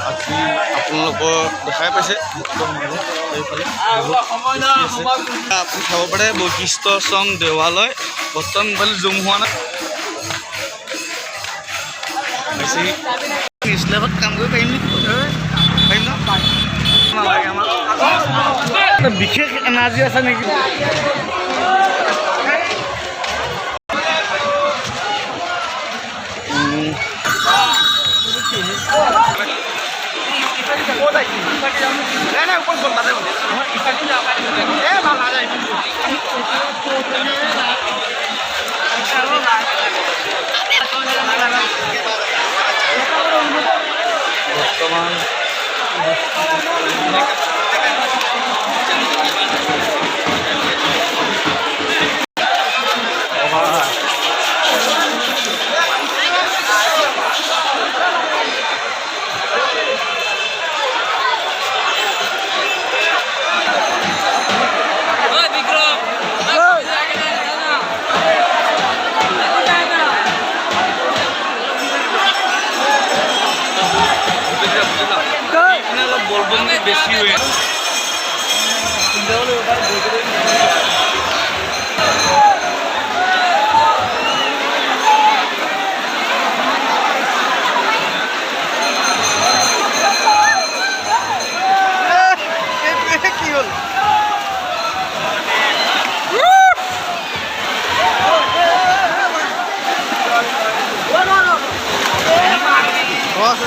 আজি আপোনালোকক দেখাই পাইছে আপুনি চাব পাৰে বৈশিষ্ট্যচন দেৱালয় বৰ্তমান মোবাইল জুম হোৱা নাই বেছি স্লেবত কাম কৰিব পাৰিম নেকি পাৰিম ন নালাগে আমাৰ বিশেষ এনাৰ্জি আছে নেকি বৰ্তমান বলবন্দি বেশি হয়ে কি হল দশ